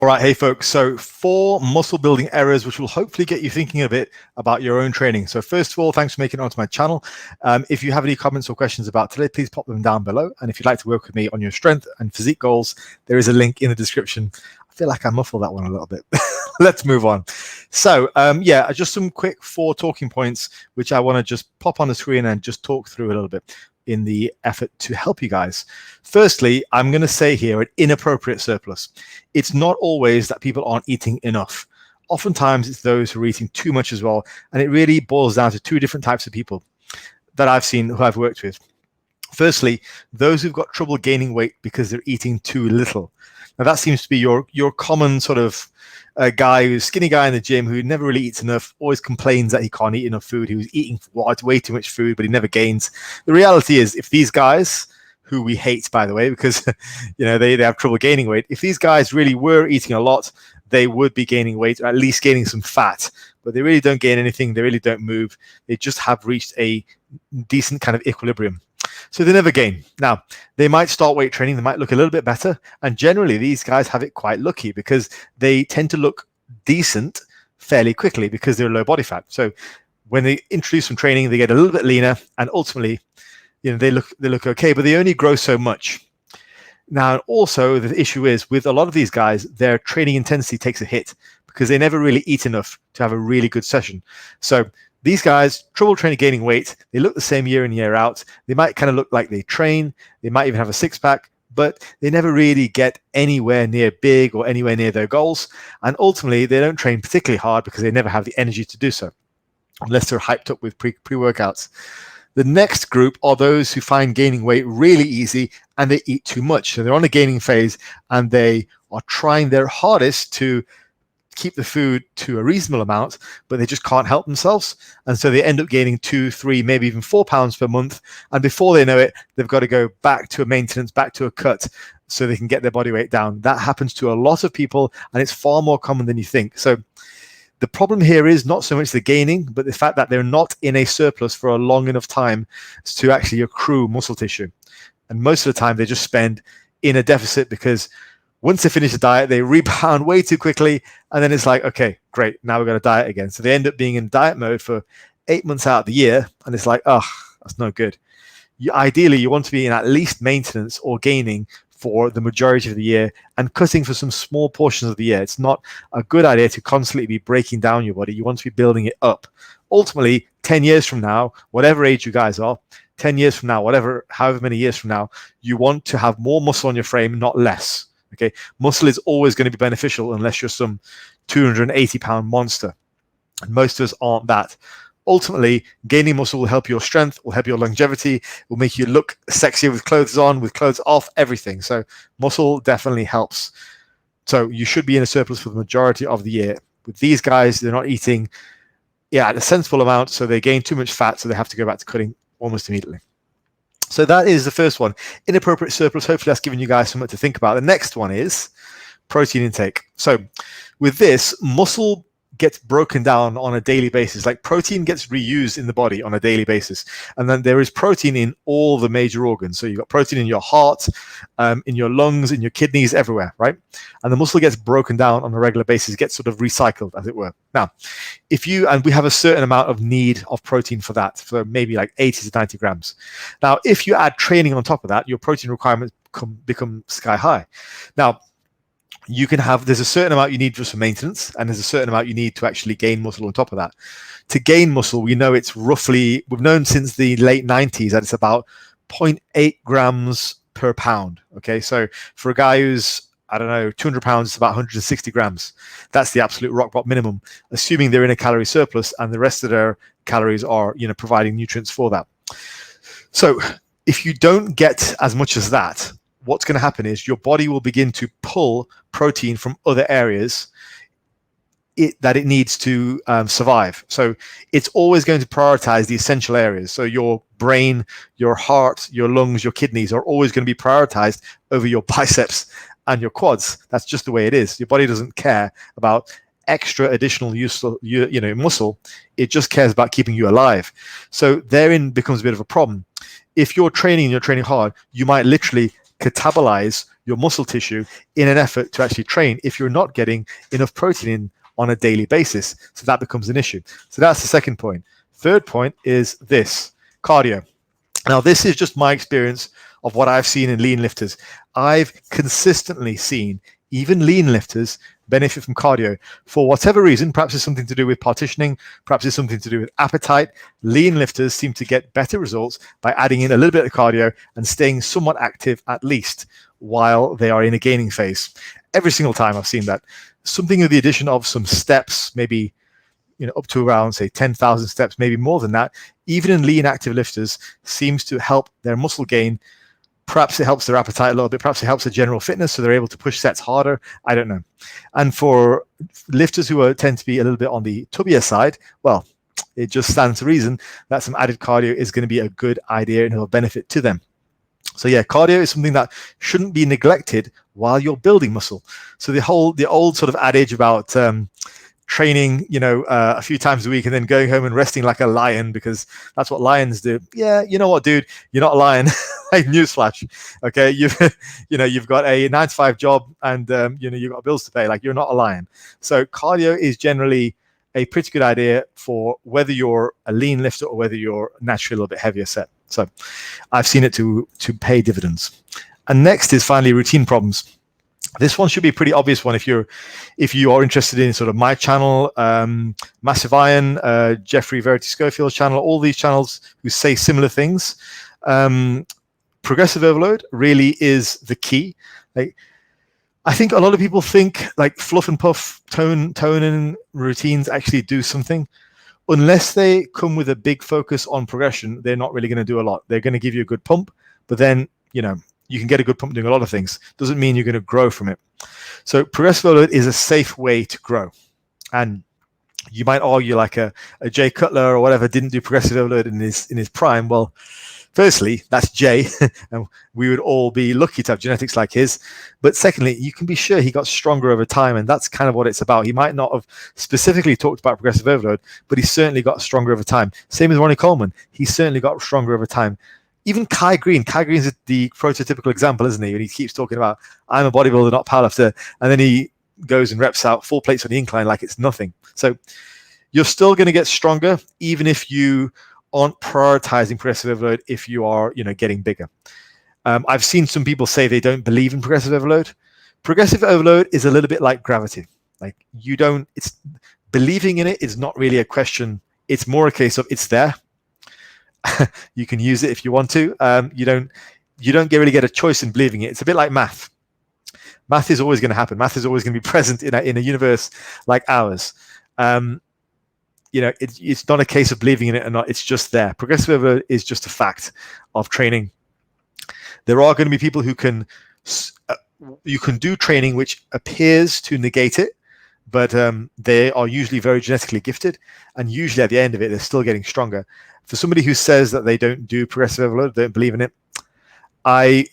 All right, hey folks, so 4 muscle building errors which will hopefully get you thinking a bit about your own training. So first of all, thanks for making it onto my channel. If you have any comments or questions about today, please pop them down below. And if you'd like to work with me on your strength and physique goals, there is a link in the description. I feel like I muffled that one a little bit. Let's move on. So yeah, just some quick 4 talking points which I want to just pop on the screen and just talk through a little bit in the effort to help you guys. Firstly, I'm going to say here an inappropriate surplus. It's not always that people aren't eating enough. Oftentimes it's those who are eating too much as well. And it really boils down to 2 different types of people that I've seen, who I've worked with. Firstly, those who've got trouble gaining weight because they're eating too little. Now that seems to be your common sort of guy, who's a skinny guy in the gym who never really eats enough, always complains that he can't eat enough food, who's eating way too much food, but he never gains. The reality is, if these guys, who we hate, by the way, because they have trouble gaining weight, if these guys really were eating a lot, they would be gaining weight, or at least gaining some fat. But they really don't gain anything. They really don't move. They just have reached a decent kind of equilibrium. So they never gain. Now, they might start weight training, they might look a little bit better, and generally these guys have it quite lucky because they tend to look decent fairly quickly because they're low body fat. So when they introduce some training, they get a little bit leaner, and ultimately, they look okay, but they only grow so much. Now, also the issue is with a lot of these guys, their training intensity takes a hit because they never really eat enough to have a really good session. So these guys, trouble training, gaining weight, they look the same year in, year out. They might kind of look like they train. They might even have a six-pack, but they never really get anywhere near big or anywhere near their goals. And ultimately, they don't train particularly hard because they never have the energy to do so, unless they're hyped up with pre-workouts. The next group are those who find gaining weight really easy and they eat too much. So they're on a gaining phase and they are trying their hardest to keep the food to a reasonable amount, but they just can't help themselves. And so they end up gaining 2, 3, maybe even 4 pounds per month. And before they know it, they've got to go back to a maintenance, back to a cut, so they can get their body weight down. That happens to a lot of people, and it's far more common than you think. So the problem here is not so much the gaining, but the fact that they're not in a surplus for a long enough time to actually accrue muscle tissue. And most of the time they just spend in a deficit because once they finish the diet, they rebound way too quickly. And then it's like, okay, great, now we're going to diet again. So they end up being in diet mode for 8 months out of the year. And it's like, oh, that's no good. Ideally, you want to be in at least maintenance or gaining for the majority of the year and cutting for some small portions of the year. It's not a good idea to constantly be breaking down your body. You want to be building it up. Ultimately, 10 years from now, whatever age you guys are, 10 years from now, however many years from now, you want to have more muscle on your frame, not less. Okay, muscle is always going to be beneficial unless you're some 280-pound monster. And most of us aren't that. Ultimately, gaining muscle will help your strength, will help your longevity, will make you look sexier with clothes on, with clothes off, everything. So muscle definitely helps. So you should be in a surplus for the majority of the year. With these guys, they're not eating at a sensible amount, so they gain too much fat, so they have to go back to cutting almost immediately. So that is the first one, inappropriate surplus. Hopefully that's given you guys something to think about. The next one is protein intake. So with this, muscle gets broken down on a daily basis. Like protein gets reused in the body on a daily basis. And then there is protein in all the major organs. So you've got protein in your heart, in your lungs, in your kidneys, everywhere, right? And the muscle gets broken down on a regular basis, gets sort of recycled, as it were. Now, and we have a certain amount of need of protein for that, for maybe like 80 to 90 grams. Now, if you add training on top of that, your protein requirements become sky high. Now, there's a certain amount you need just for maintenance, and there's a certain amount you need to actually gain muscle on top of that. To gain muscle, we know we've known since the late 90s that it's about 0.8 grams per pound. Okay, so for a guy who's, 200 pounds, it's about 160 grams. That's the absolute rock bottom minimum, assuming they're in a calorie surplus and the rest of their calories are, providing nutrients for that. So if you don't get as much as that, what's going to happen is your body will begin to pull protein from other areas that it needs to survive. So it's always going to prioritize the essential areas. So your brain, your heart, your lungs, your kidneys are always going to be prioritized over your biceps and your quads. That's just the way it is. Your body doesn't care about extra additional useful muscle. It just cares about keeping you alive. So therein becomes a bit of a problem. If you're training hard, you might literally catabolize your muscle tissue in an effort to actually train if you're not getting enough protein in on a daily basis. So that becomes an issue. So that's the second point. Third point is this: cardio. Now, this is just my experience of what I've seen in lean lifters. I've consistently seen even lean lifters benefit from cardio for whatever reason. Perhaps it's something to do with partitioning, perhaps it's something to do with appetite. Lean lifters seem to get better results by adding in a little bit of cardio and staying somewhat active at least while they are in a gaining phase. Every single time I've seen that. Something with the addition of some steps, maybe up to around, say, 10,000 steps, maybe more than that, even in lean active lifters, seems to help their muscle gain. Perhaps it helps their appetite a little bit. Perhaps it helps their general fitness, so they're able to push sets harder. I don't know. And for lifters who tend to be a little bit on the tubbier side, well, it just stands to reason that some added cardio is going to be a good idea and it'll benefit to them. So yeah, cardio is something that shouldn't be neglected while you're building muscle. So the old sort of adage about training, a few times a week and then going home and resting like a lion because that's what lions do. Yeah, you know what, dude? You're not a lion. Like, newsflash. Okay, you've got a 9-to-5 job and you've got bills to pay. Like, you're not a lion. So cardio is generally a pretty good idea for whether you're a lean lifter or whether you're naturally a little bit heavier set. So I've seen it to pay dividends. And next is finally routine problems. This one should be a pretty obvious one if you are interested in sort of my channel, Massive Iron, Jeffrey Verity Schofield's channel, all these channels who say similar things. Progressive overload really is the key. Like, I think a lot of people think like fluff and puff toning routines actually do something. Unless they come with a big focus on progression, they're not really going to do a lot. They're going to give you a good pump, but then you can get a good pump doing a lot of things. Doesn't mean you're going to grow from it. So progressive overload is a safe way to grow. And you might argue like a Jay Cutler or whatever didn't do progressive overload in his prime. Well, firstly, that's Jay, and we would all be lucky to have genetics like his. But secondly, you can be sure he got stronger over time, and that's kind of what it's about. He might not have specifically talked about progressive overload, but he certainly got stronger over time. Same as Ronnie Coleman. He certainly got stronger over time. Even Kai Green is the prototypical example, isn't he? And he keeps talking about, I'm a bodybuilder, not powerlifter. And then he goes and reps out 4 plates on the incline like it's nothing. So you're still going to get stronger, even if you aren't prioritizing progressive overload if you are, getting bigger. I've seen some people say they don't believe in progressive overload. Progressive overload is a little bit like gravity. Like, it's believing in it is not really a question. It's more a case of it's there. You can use it if you want to. You don't really get a choice in believing it. It's a bit like math. Math is always going to happen. Math is always going to be present in a universe like ours. It's not a case of believing in it or not. It's just there. Progressive overload is just a fact of training. There are going to be people who you can do training which appears to negate it, but they are usually very genetically gifted, and usually at the end of it, they're still getting stronger. For somebody who says that they don't do progressive overload, don't believe in it, I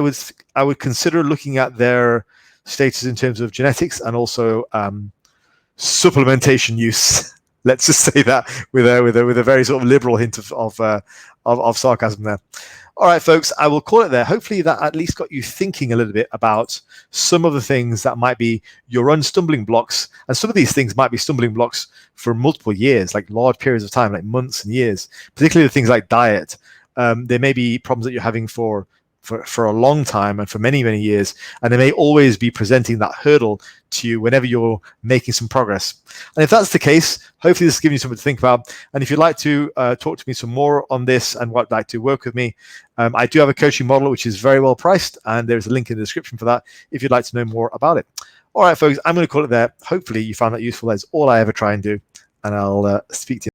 would consider looking at their status in terms of genetics and also supplementation use. Let's just say that with a very sort of liberal hint of sarcasm there. All right, folks, I will call it there. Hopefully that at least got you thinking a little bit about some of the things that might be your own stumbling blocks. And some of these things might be stumbling blocks for multiple years, like large periods of time, like months and years, particularly the things like diet. There may be problems that you're having for a long time and for many, many years. And they may always be presenting that hurdle to you whenever you're making some progress. And if that's the case, hopefully this is giving you something to think about. And if you'd like to talk to me some more on this and would like to work with me, I do have a coaching model, which is very well priced. And there's a link in the description for that if you'd like to know more about it. All right, folks, I'm going to call it there. Hopefully you found that useful. That's all I ever try and do. And I'll speak to you.